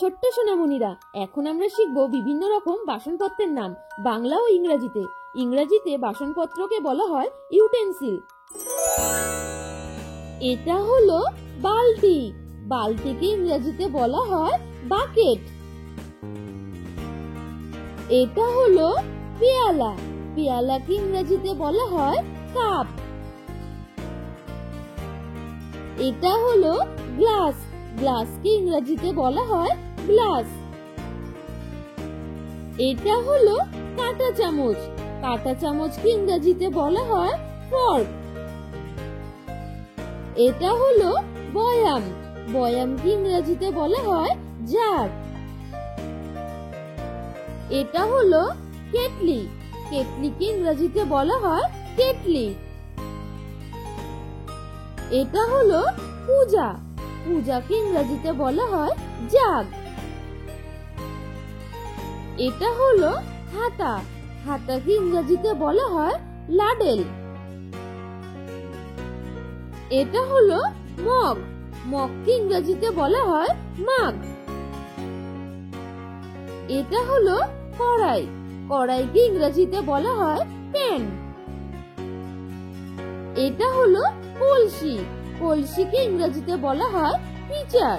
ছোট্ট সোনামণিরা, এখন আমরা শিখব বিভিন্ন রকম বাসনপত্রের নাম বাংলা ও ইংরেজিতে। ইংরেজিতে বাসনপত্রকে বলা হয় ইউটেন্সিল। এটা হলো বালতি। বালতিকে ইংরেজিতে বলা হয় বাকেট। এটা হলো পেয়ালা। পেয়ালাকে ইংরেজিতে বলা হয় কাপ। এটা হলো গ্লাস। গ্লাসকে ইংরেজিতে বলা হয় গ্লাস। এটা হলো কাঁটা চামচ। কাঁটা চামচকে ইংরেজিতে বলা হয় ফর্ক। এটা হলো বয়াম। বয়ামকে ইংরেজিতে বলা হয় জার। এটা হলো কেটলি। কেটলিকে ইংরেজিতে বলা হয় কেটলি। এটা হলো পূজা। পূজাকে ইংরেজিতে বলা হয় জাগ। এটা হলো হাতা। হাতাকে ইংরেজিতে বলা হয় লাডেল। এটা হলো মগ। মগকে ইংরেজিতে বলা হয় মাগ। এটা হলো কড়াই। কড়াইকে ইংরেজিতে বলা হয় প্যান। এটা হলো কলসি। কলসিকে ইংরেজিতে বলা হয় পিচার।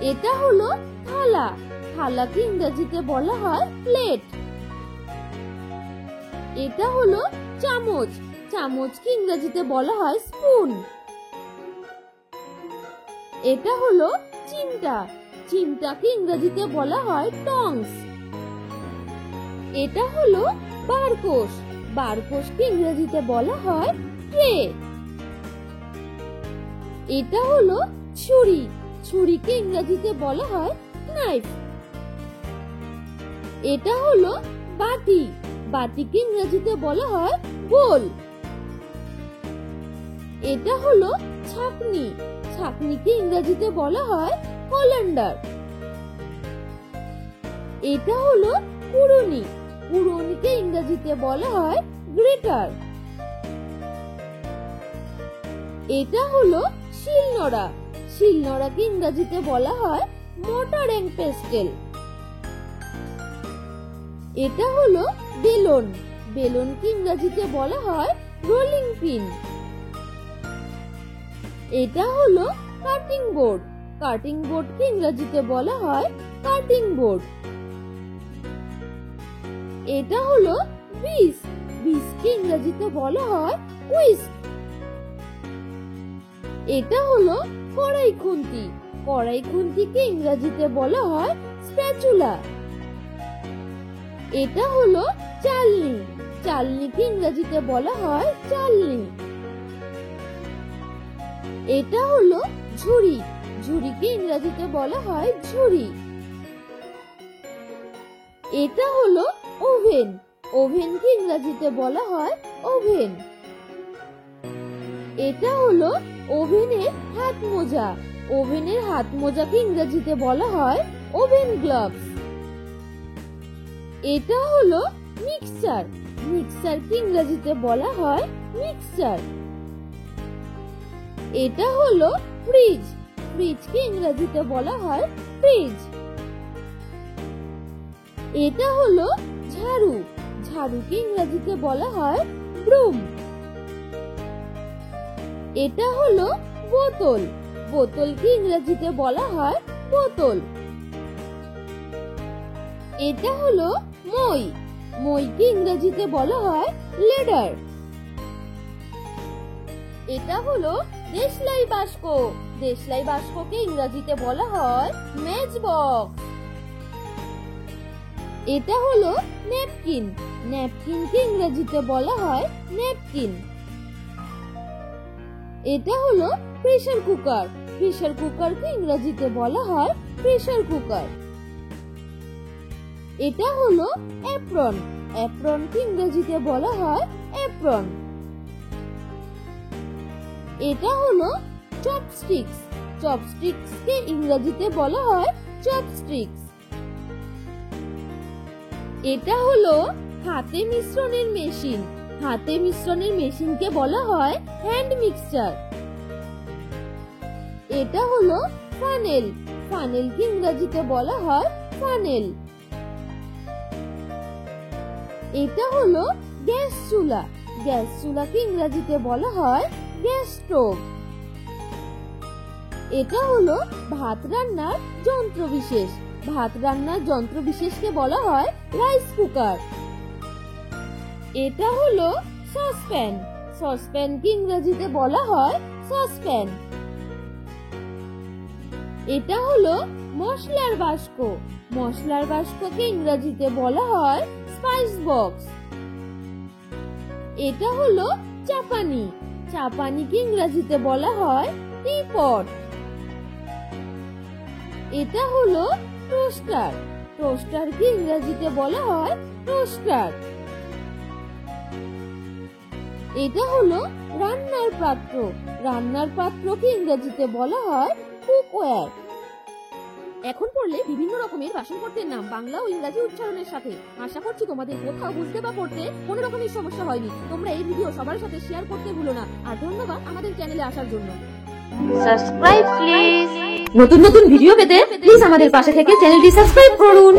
এটা হলো থালা। থালাকে ইংরেজিতে বলা হয় প্লেট। এটা হলো চামচ। চামচকে ইংরেজিতে বলা হয় স্পুন। এটা হলো চিমটা। চিমটাকে ইংরেজিতে বলা হয় টংস। এটা হলো বারকোশ। বারকোশকে ইংরেজিতে বলা হয় ট্রে। এটা হলো ছুরি। ছুরিকে ইংরেজিতে বলা হয় নাইফ। এটা হলো বাটি। বাটিকে ইংরেজিতে বলা হয় বোল। এটা হলো ছাঁকনি। ছাঁকনিকে ইংরেজিতে বলা হয় কলান্ডার। এটা হলো কুড়ুনি। কুড়ুনিকে ইংরেজিতে বলা হয় গ্রেটার। এটা হলো শিলনোড়া। শিলনোড়াকে ইংরেজিতে বলা হয় মোটর এন্ড পেস্টেল। এটা হলো বেলুন। বেলুনকে ইংরেজিতে বলা হয় রোলিং পিন। এটা হলো কাটিং বোর্ড। কাটিং বোর্ডকে ইংরেজিতে বলা হয় কাটিং বোর্ড। এটা হলো বিস। বিসকে ইংরেজিতে বলা হয় হুইস্ক। এটা হলো কড়াই খুন্তি। কড়াই খুন্তিকে ইংরেজিতে বলা হয় স্প্যাচুলা। এটা হলো চালনি। চালনিকে ইংরেজিতে বলা হয় চালনি। এটা হলো ঝুড়ি। ঝুড়িকে ইংরেজিতে বলা হয় ঝুড়ি। এটা হলো ওভেন। ওভেনকে ইংরেজিতে বলা হয় ওভেন। এটা হলো ওভেনের হাত মোজা। ওভেনের হাত মোজাকে ইংরেজিতে বলা হয় ওভেন গ্লাভস। এটা হলো মিক্সচার। মিক্সচারকে ইংরেজিতে বলা হয় মিক্সচার। এটা হলো ফ্রিজ। ফ্রিজকে ইংরেজিতে বলা হয় ফ্রিজ। এটা হলো ঝাড়ু। ঝাড়ুকে ইংরেজিতে বলা হয় ব্রুম। এটা হলো বোতল। বোতলকে ইংরেজিতে বলা হয় বোতল। এটা হলো মই। মইকে ইংরেজিতে বলা হয় লেডার। এটা হলো দেশলাই বাস্ক। দেশলাই বাস্ককে ইংরেজিতে বলা হয় ম্যাচ বক্স। এটা হলো ন্যাপকিন। ন্যাপকিনকে ইংরেজিতে বলা হয় ন্যাপকিন। এটা হলো প্রেসার কুকার। প্রেসার কুকারকে ইংরেজিতে বলা হয় প্রেসার কুকার। এটা হলো অ্যাপ্রন। অ্যাপ্রনকে ইংরেজিতে বলা হয় অ্যাপ্রন। এটা হলো চপস্টিক্স। চপস্টিক্সকে ইংরেজিতে বলা হয় চপস্টিক্স। এটা হলো হাতে মিশ্রণের মেশিন। হাতে মিশ্রণের মেশিনকে বলা হয় হ্যান্ড মিক্সচার। এটা হলো ফানেল, ফানেলকে ইংরেজিতে বলা হয় ফানেল। এটা হলো গ্যাস চুলা, গ্যাস চুলাকে ইংরেজিতে বলা হয় গ্যাস স্টোভ। এটা হলো ভাত রান্নার যন্ত্র বিশেষ, ভাত রান্নার যন্ত্র বিশেষকে বলা হয় রাইস কুকার। এটা হলো সসপ্যান, সসপ্যানকে ইংরেজিতে বলা হয় সসপ্যান। এটা হলো মশলার বাস্ক, মশলার বাস্ককে ইংরেজিতে বলা হয় স্পাইস বক্স। এটা হলো চাপানি, চাপানিকে ইংরেজিতে বলা হয় টিপট। এটা হলো টোস্টার, টোস্টারকে ইংরেজিতে বলা হয় টোস্টার। এটা হলো রান্নার পাত্র, রান্নার পাত্রকে ইংরেজিতে বলা হয় কুকওয়্যার। এখন পড়লে বিভিন্ন রকমের বাসনপত্রের নাম বাংলা ও ইংরেজি উচ্চারণের সাথে। আশা করছি তোমাদের কোথাও বুঝতে বা পড়তে কোনো রকমের সমস্যা হয়নি। তোমরা এই ভিডিও সবার সাথে শেয়ার করতে ভুলো না। আর ধন্যবাদ আমাদের চ্যানেলে আসার জন্য। Subscribe please. নতুন নতুন ভিডিও পেতে প্লিজ আমাদের পাশে থেকে চ্যানেলটি সাবস্ক্রাইব করুন।